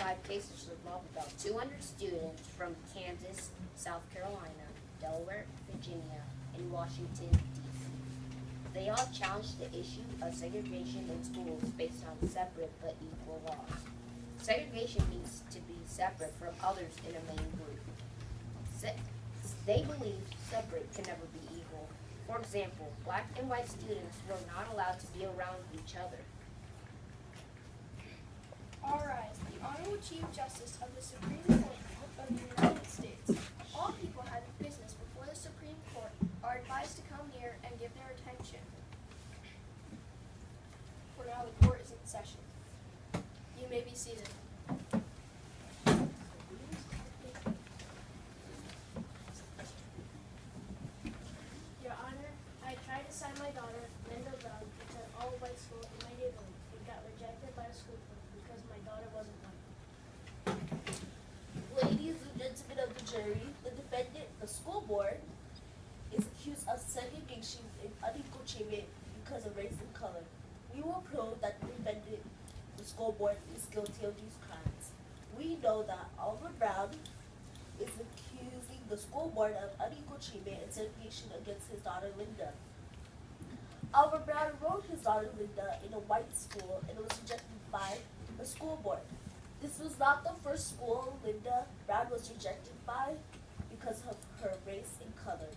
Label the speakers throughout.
Speaker 1: 5 cases involve about 200 students from Kansas, South Carolina, Delaware, Virginia, and Washington, D.C. They all challenged the issue of segregation in schools based on separate but equal laws. Segregation means to be separate from others in a main group. They believe separate can never be equal. For example, black and white students were not allowed to be around each other.
Speaker 2: All rise. The Honorable Chief Justice of the Supreme Court of the United States. All people having business before the Supreme Court are advised to come near and give their attention. For now, the court is in session. You may be seated.
Speaker 3: Your Honor, I tried to sign my daughter, Linda Brown, into an all-white school in my neighborhood. It got rejected by the school board because my daughter wasn't white.
Speaker 4: Ladies and gentlemen of the jury, the defendant, the school board, is accused of segregation and unequal treatment because of race and color. We will prove that the defendant, the school board, is guilty of these crimes. We know that Oliver Brown is accusing the school board of unequal treatment and segregation against his daughter Linda. Oliver Brown enrolled his daughter Linda in a white school and was rejected by the school board. This was not the first school Linda Brown was rejected by because of her race and color.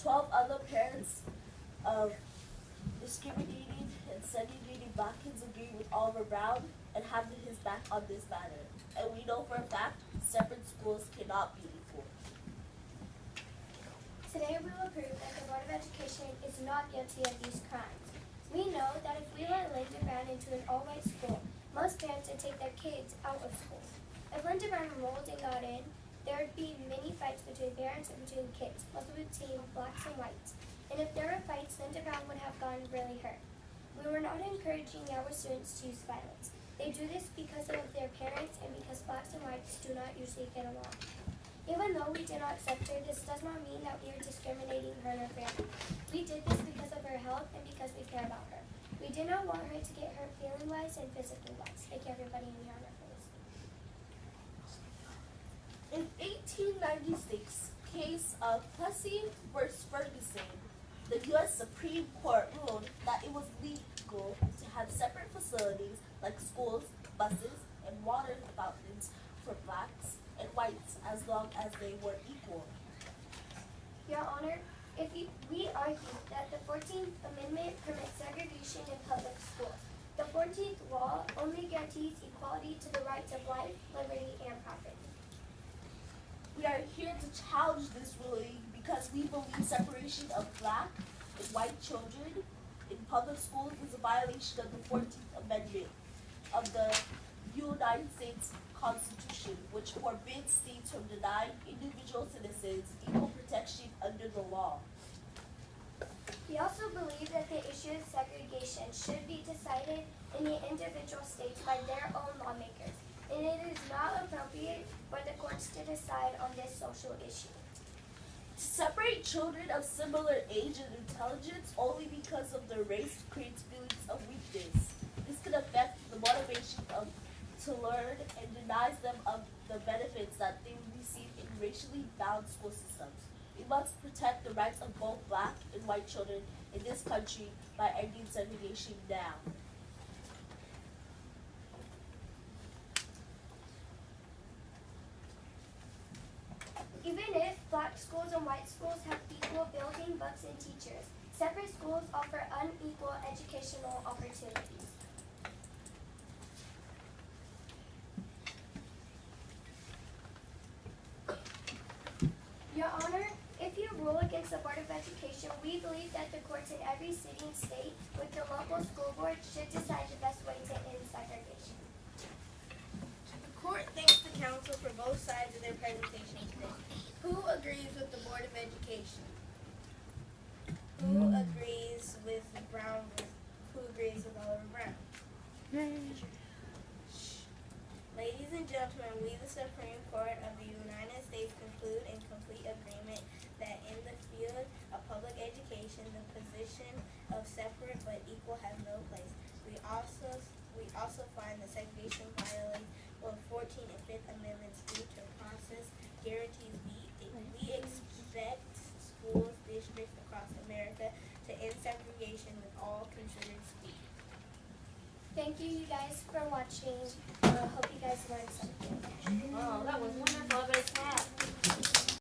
Speaker 4: 12 other parents of discriminating and segregating black kids agree with Oliver Brown and have his back on this matter. And we know for a fact separate schools cannot be equal.
Speaker 5: Today we will prove that the Board of Education is not guilty of these crimes. We know that if we let Linda Brown into an all-white school, most parents would take their kids out of school. If Linda Brown enrolled and got in, there would be many fights between parents and between kids, mostly between blacks and whites. And if there were fights, Linda Brown would have gotten really hurt. We were not encouraging our students to use violence. They do this because of their parents and because blacks and whites do not usually get along. Even though we did not accept her, this does not mean that we are discriminating her and her family. We did this because of her health and because we care about her. We did not want her to get hurt feeling-wise and physically-wise. Thank you everybody in the honor for listening.
Speaker 4: In 1896 case of Plessy v. Ferguson, the U.S. Supreme Court ruled that it was legal to have separate facilities like schools, buses, and water fountains for blacks and whites as long as they were equal.
Speaker 5: Your Honor, we argue that the 14th Amendment permits segregation in public schools. The 14th law only guarantees equality to the rights of life, liberty, and property.
Speaker 4: We are here to challenge this ruling because we believe separation of black and white children in public schools is a violation of the 14th Amendment of the United States Constitution, which forbids states from denying individual citizens equal protection under the law.
Speaker 5: We also believe that the issue of segregation should be decided in the individual states by their own lawmakers, and it is not appropriate for the courts to decide on this social issue.
Speaker 4: To separate children of similar age and intelligence only because of their race creates feelings of weakness. This can affect the motivation to learn and denies them of the benefits that they receive in racially balanced school systems. We must protect the rights of both black and white children in this country by ending segregation now.
Speaker 5: Even if black schools and white schools have equal building, books, and teachers, separate schools offer unequal educational opportunities. Your Honor, if you rule against the Board of Education, we believe that the courts in every city and state with the local school board should decide the best way to end segregation.
Speaker 2: The court thanks the counsel for both sides of their presentation today. Who agrees with the Board of Education? Who agrees with Brown? Who agrees with Oliver Brown? Ladies and gentlemen, we, the Supreme Court of the United States, conclude in complete agreement that in the field of public education, the position of separate but equal has no place. We also find that segregation violates both 14th Fifth Amendment's due to process guarantees we expect schools, districts across America to end segregation with all considered speed.
Speaker 5: Thank you guys for watching. Hope you guys learned something.
Speaker 4: Oh, that was wonderful. Everybody's clap.